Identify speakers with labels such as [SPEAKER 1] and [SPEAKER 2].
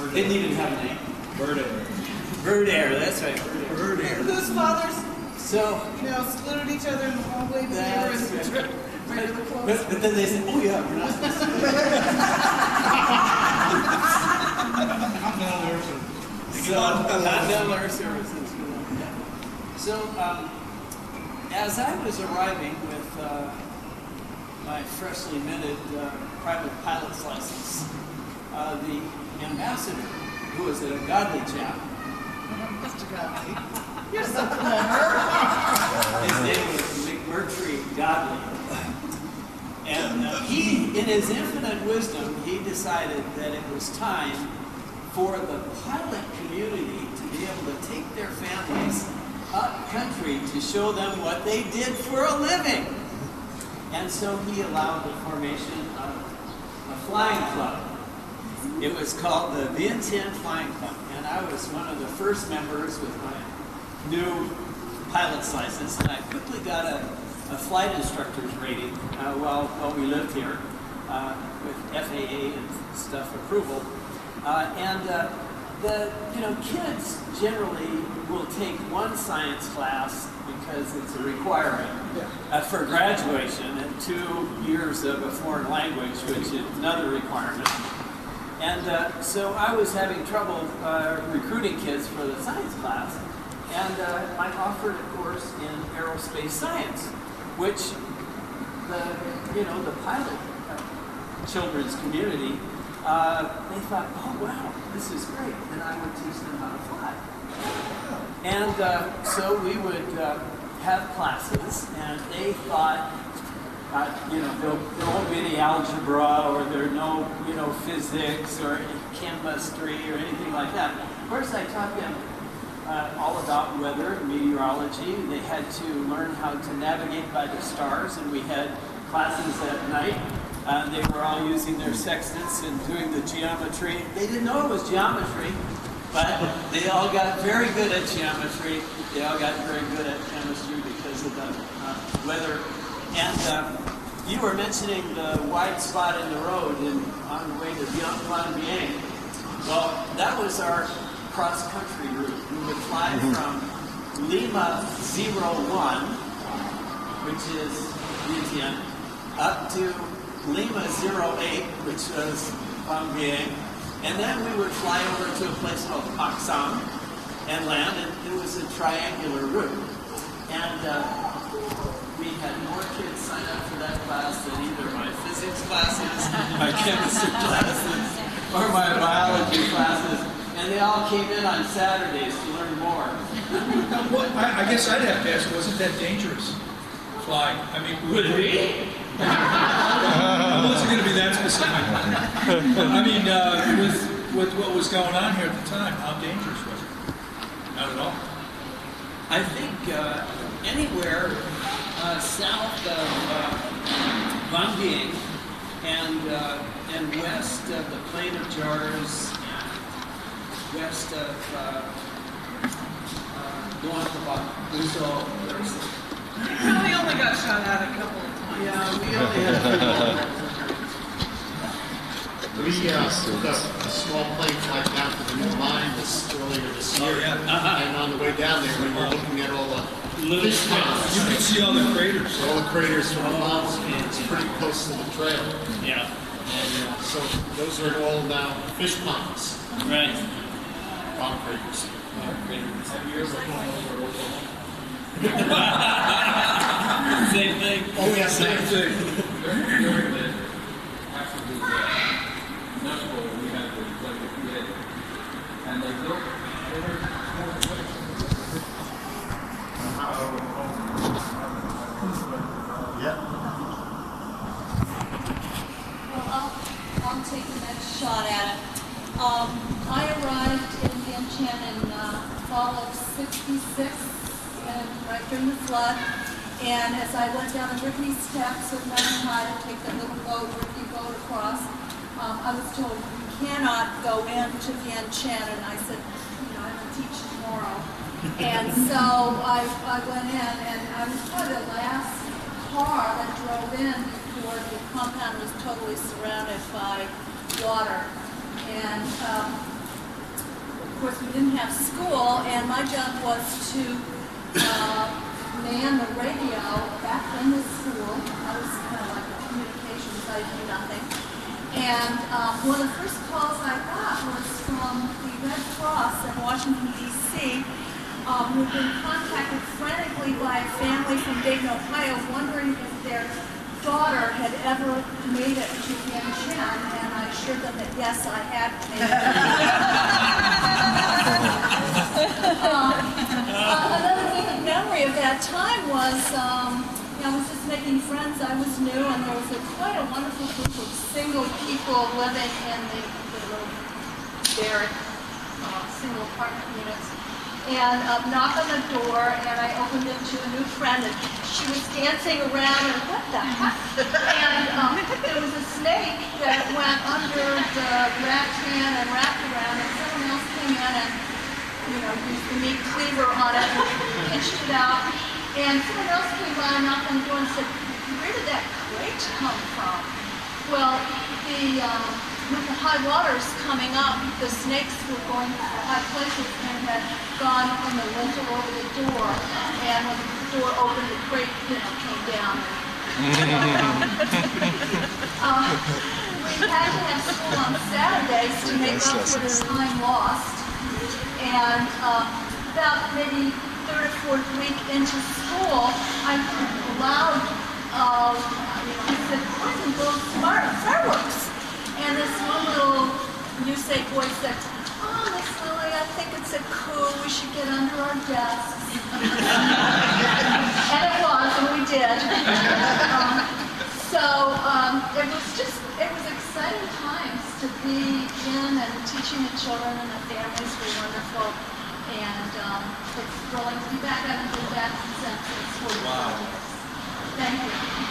[SPEAKER 1] Didn't even have a name.
[SPEAKER 2] Bird Air.
[SPEAKER 1] Bird Air, that's right.
[SPEAKER 2] Bird Air.
[SPEAKER 3] Whose fathers,
[SPEAKER 1] So,
[SPEAKER 3] saluted each other in the hallway together
[SPEAKER 1] That's
[SPEAKER 3] and
[SPEAKER 1] right.
[SPEAKER 3] ran to the clothes.
[SPEAKER 1] but then they said, oh yeah, we're not supposed
[SPEAKER 2] Continental Air Service.
[SPEAKER 1] So, Continental Air Services. So, as I was arriving with my freshly minted private pilot's license, the ambassador, who was a godly chap,
[SPEAKER 3] Mr. Godley, you're so clever.
[SPEAKER 1] his name was McMurtry Godley. And he, in his infinite wisdom, he decided that it was time for the pilot community to be able to take their families up country to show them what they did for a living. And so he allowed the formation of a flying club. It was called the Vientiane Flying Club, and I was one of the first members with my new pilot's license, and I quickly got a flight instructor's rating while we lived here with FAA and stuff approval. The kids generally will take one science class because it's a requirement for graduation, and 2 years of a foreign language, which is another requirement. And so I was having trouble recruiting kids for the science class, and I offered a course in aerospace science, which the pilot children's community, they thought, oh wow, this is great, and I would teach them how to fly. And so we would have classes, and they thought, there won't be any algebra, or there's no, physics or chemistry or anything like that. Of course, I taught them all about weather and meteorology. They had to learn how to navigate by the stars, and we had classes at night. They were all using their sextants and doing the geometry. They didn't know it was geometry, but they all got very good at geometry. They all got very good at chemistry because of the weather. And you were mentioning the wide spot in the road on the way to Vientiane. Well, that was our cross-country route. We would fly from Lima 01, which is Vientiane, up to Lima 08, which was Vientiane, and then we would fly over to a place called Pak Sam and land, and it was a triangular route. And we had more kids sign up for that class than either my physics classes, my chemistry classes, or my biology classes, and they all came in on Saturdays to learn more.
[SPEAKER 2] Well, I guess I'd have to ask, wasn't that dangerous flying? I mean,
[SPEAKER 1] Would it be?
[SPEAKER 2] I wasn't going to be that specific. I mean, with what was going on here at the time, how dangerous was it? Not at all.
[SPEAKER 1] I think anywhere south of Vientiane and west of the Plain of Jars and west of Guanajuato,
[SPEAKER 3] Probably only got shot at a couple of times.
[SPEAKER 1] yeah, we only had
[SPEAKER 4] We took a small plane flight down to the new line earlier this year. And on the way down there, we were looking at all the fish ponds.
[SPEAKER 2] You can see all the craters.
[SPEAKER 4] All the craters from the ponds, and it's pretty close to the trail.
[SPEAKER 1] Yeah,
[SPEAKER 4] And so those are all now fish ponds,
[SPEAKER 1] right.
[SPEAKER 4] pond craters.
[SPEAKER 1] Same thing.
[SPEAKER 4] Oh, yes,
[SPEAKER 2] Same thing.
[SPEAKER 5] During the absolute knuckle, we had the PA, and they built
[SPEAKER 6] Well, I'll take the next shot at it. I arrived in Vientiane in fall of '66, and right during the flood. And as I went down the rickety steps of learning how to take the little rickety boat across, I was told, you cannot go into Vientiane. And I said, I'm going to teach tomorrow. And so I went in, and I was probably the last car that drove in before the compound was totally surrounded by water. And course, we didn't have school, and my job was to man the radio back in the school. I was kind of like a communications, I do nothing. And one of the first calls I got was from the Red Cross in Washington, D.C., who'd been contacted frantically by a family from Dayton, Ohio, wondering if their daughter had ever made it to Yantian, and I assured them that yes, I had made it. Another vivid memory of that time was, I was just making friends. I was new, and there was quite a wonderful group of single people living in the little barrack, single apartment units. And knock on the door, and I opened it to a new friend, and she was dancing around, and what the heck? And there was a snake that went under the rattan and wrapped around, and someone else came in and, used the meat cleaver on it and pinched it out. And someone else came by and knocked on the door and said, "Where did that crate come from?" Well, with the high waters coming up, the snakes were going to the high places and had gone in the lintel over the door. And when the door opened, the crate, came down. We had to have school on Saturdays to make up for the time lost. And about maybe third or fourth week into school, I heard loud, I said, "Boys and girls, fireworks." And this one little Newsay boy said, "Oh, Miss Lily, I think it's a coup. We should get under our desks." And it was, and we did. It was exciting times to be in, and teaching the children, and the families were wonderful. And it's thrilling to be back. I haven't been back since it's 45 years. Thank you.